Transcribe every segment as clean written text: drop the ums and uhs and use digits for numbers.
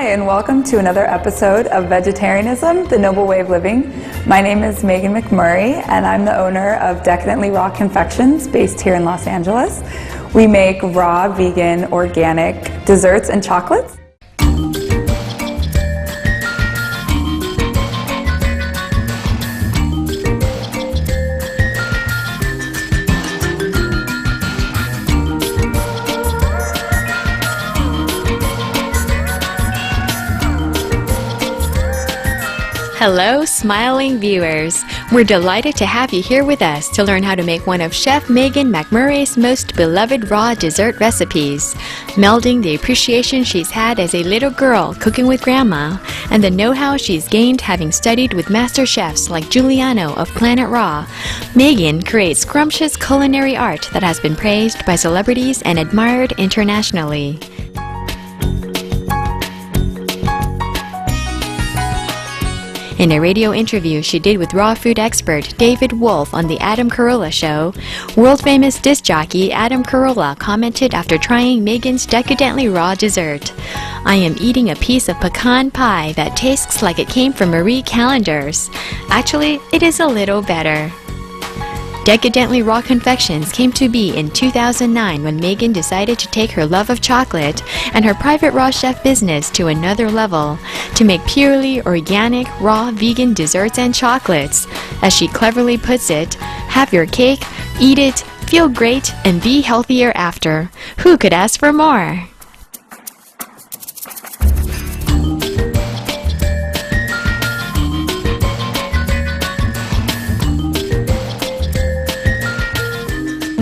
Hi, and welcome to another episode of Vegetarianism, the Noble Way of Living. My name is Megan McMurray, and I'm the owner of Decadently Raw Confections based here in Los Angeles. We make raw, vegan, organic desserts and chocolates. Hello, smiling viewers. We're delighted to have you here with us to learn how to make one of Chef Megan McMurray's most beloved raw dessert recipes, melding the appreciation she's had as a little girl cooking with Grandma and the know-how she's gained having studied with master chefs like Giuliano of Planet Raw. Megan creates scrumptious culinary art that has been praised by celebrities and admired internationally. In a radio interview she did with raw food expert David Wolfe on The Adam Carolla Show, world-famous disc jockey Adam Carolla commented after trying Megan's decadently raw dessert, "I am eating a piece of pecan pie that tastes like it came from Marie Callender's. Actually, it is a little better." Decadently Raw Confections came to be in 2009 when Megan decided to take her love of chocolate and her private raw chef business to another level, to make purely organic, raw, vegan desserts and chocolates. As she cleverly puts it, have your cake, eat it, feel great, and be healthier after. Who could ask for more?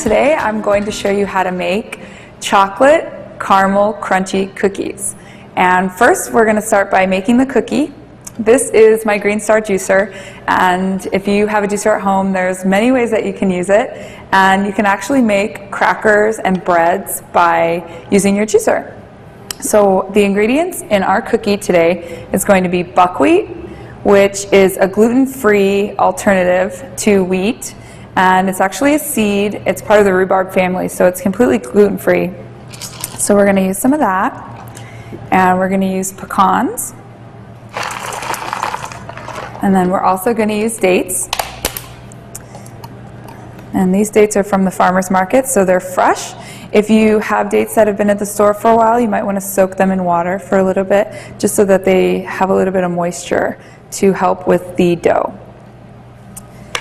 Today I'm going to show you how to make chocolate caramel crunchy cookies. And first we're going to start by making the cookie. This is my Green Star juicer, and if you have a juicer at home, there's many ways that you can use it, and you can actually make crackers and breads by using your juicer. So the ingredients in our cookie today is going to be buckwheat, which is a gluten-free alternative to wheat. And it's actually a seed. It's part of the rhubarb family, so it's completely gluten-free. So we're going to use some of that, and we're going to use pecans, and then we're also going to use dates. And these dates are from the farmer's market, so they're fresh. If you have dates that have been at the store for a while, you might want to soak them in water for a little bit, just so that they have a little bit of moisture to help with the dough.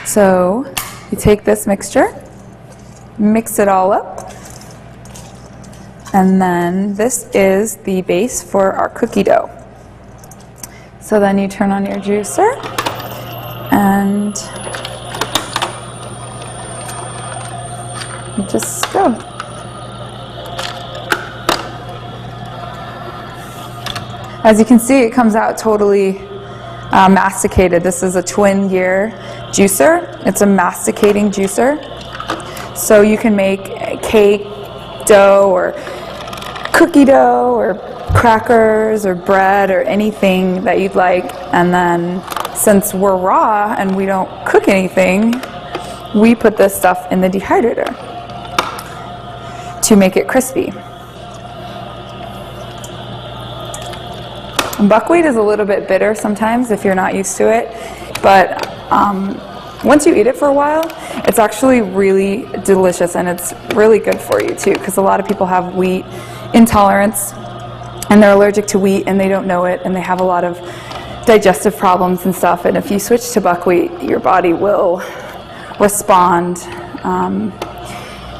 So you take this mixture, mix it all up, and then this is the base for our cookie dough. So then you turn on your juicer, and you just go. As you can see, it comes out totally masticated. This is a twin gear juicer. It's a masticating juicer. So you can make cake dough or cookie dough or crackers or bread or anything that you'd like. And then since we're raw and we don't cook anything, we put this stuff in the dehydrator to make it crispy. Buckwheat is a little bit bitter sometimes if you're not used to it, but once you eat it for a while, it's actually really delicious, and it's really good for you too, because a lot of people have wheat intolerance and they're allergic to wheat and they don't know it, and they have a lot of digestive problems and stuff, and if you switch to buckwheat, your body will respond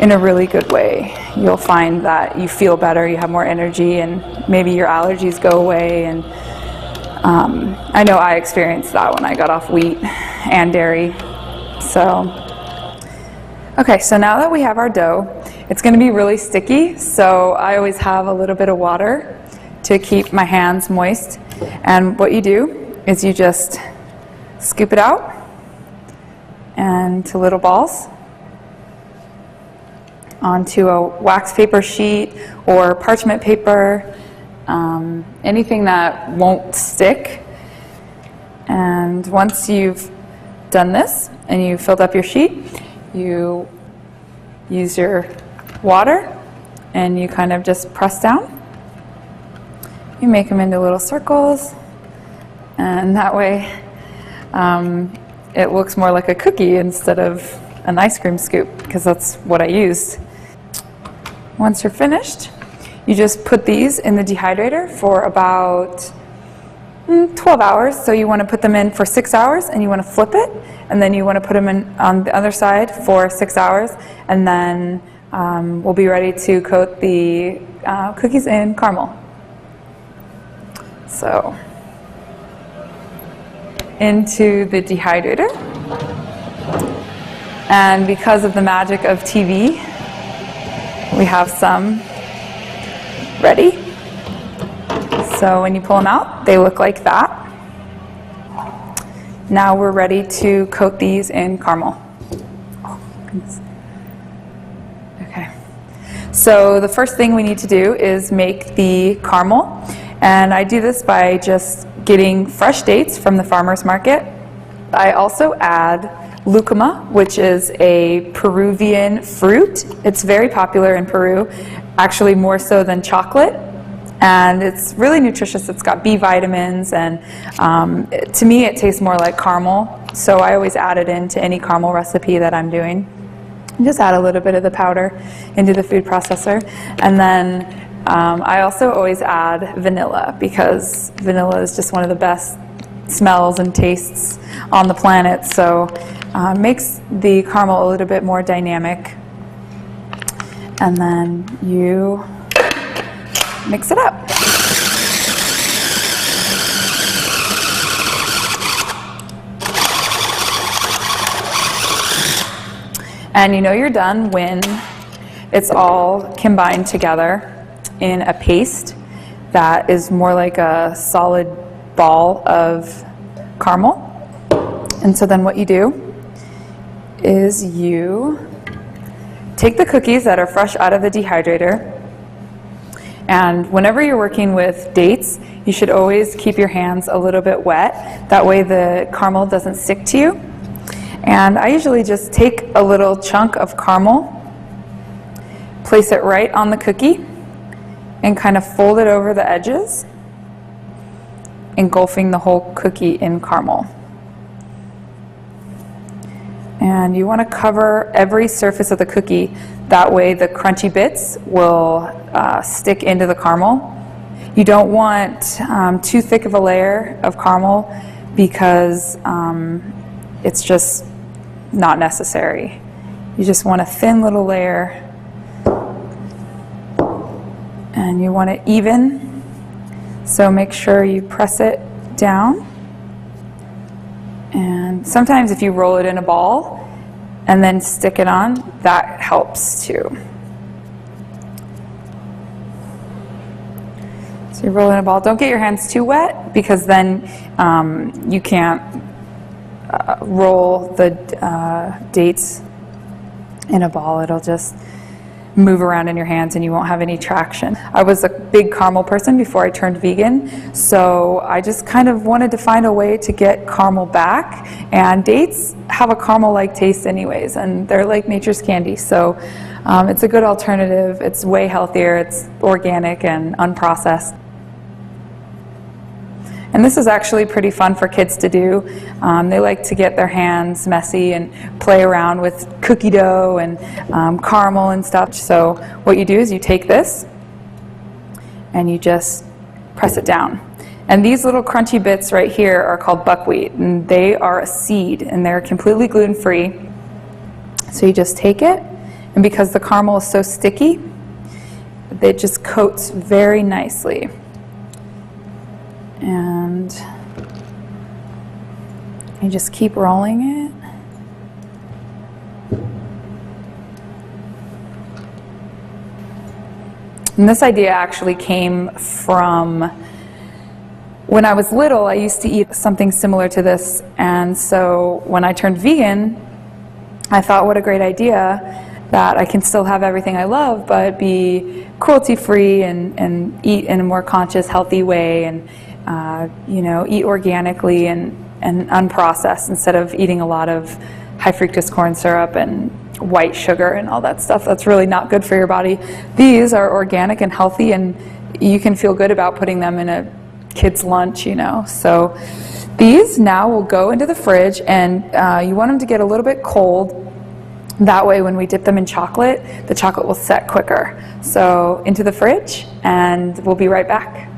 in a really good way. You'll find that you feel better, you have more energy, and maybe your allergies go away. And I know I experienced that when I got off wheat and dairy. So, okay, so now that we have our dough, it's going to be really sticky, so I always have a little bit of water to keep my hands moist. And what you do is you just scoop it out into little balls onto a wax paper sheet or parchment paper, anything that won't stick. And once you've done this and you've filled up your sheet, you use your water and you kind of just press down. you make them into little circles, and that way it looks more like a cookie instead of an ice cream scoop, because that's what I used. Once you're finished, you just put these in the dehydrator for about 12 hours. So you want to put them in for 6 hours, and you want to flip it, and then you want to put them in on the other side for 6 hours, and then we'll be ready to coat the cookies in caramel. So into the dehydrator, and because of the magic of TV, we have some ready. So when you pull them out, they look like that. Now we're ready to coat these in caramel. Oh, goodness. Okay. So the first thing we need to do is make the caramel. And I do this by just getting fresh dates from the farmer's market. I also add lucuma, which is a Peruvian fruit. It's very popular in Peru, actually more so than chocolate. And it's really nutritious. It's got B vitamins, and to me it tastes more like caramel. So I always add it into any caramel recipe that I'm doing. And just add a little bit of the powder into the food processor. And then I also always add vanilla, because vanilla is just one of the best smells and tastes on the planet. So it makes the caramel a little bit more dynamic. And then you mix it up. And you know you're done when it's all combined together in a paste that is more like a solid ball of caramel. And so then what you do is you take the cookies that are fresh out of the dehydrator, and whenever you're working with dates, you should always keep your hands a little bit wet. That way the caramel doesn't stick to you. And I usually just take a little chunk of caramel, place it right on the cookie, and kind of fold it over the edges, engulfing the whole cookie in caramel. And you want to cover every surface of the cookie. That way the crunchy bits will stick into the caramel. You don't want too thick of a layer of caramel, because it's just not necessary. You just want a thin little layer, and you want it even. So make sure you press it down. And sometimes if you roll it in a ball and then stick it on, that helps too. So you roll in a ball. Don't get your hands too wet, because then you can't roll the dates in a ball. It'll just move around in your hands and you won't have any traction. I was a big caramel person before I turned vegan, so I just kind of wanted to find a way to get caramel back, and dates have a caramel-like taste anyways, and they're like nature's candy, so it's a good alternative. It's way healthier, it's organic and unprocessed. And this is actually pretty fun for kids to do. They like to get their hands messy and play around with cookie dough and caramel and stuff. So what you do is you take this and you just press it down. And these little crunchy bits right here are called buckwheat, and they are a seed, and they're completely gluten-free. So you just take it, and because the caramel is so sticky, it just coats very nicely. And you just keep rolling it. And this idea actually came from when I was little. I used to eat something similar to this, and so when I turned vegan, I thought, what a great idea that I can still have everything I love but be cruelty-free and eat in a more conscious, healthy way, and eat organically and unprocessed, instead of eating a lot of high fructose corn syrup and white sugar and all that stuff that's really not good for your body. These are organic and healthy, and you can feel good about putting them in a kid's lunch, you know. So these now will go into the fridge, and you want them to get a little bit cold. That way when we dip them in chocolate, the chocolate will set quicker. So into the fridge, and we'll be right back.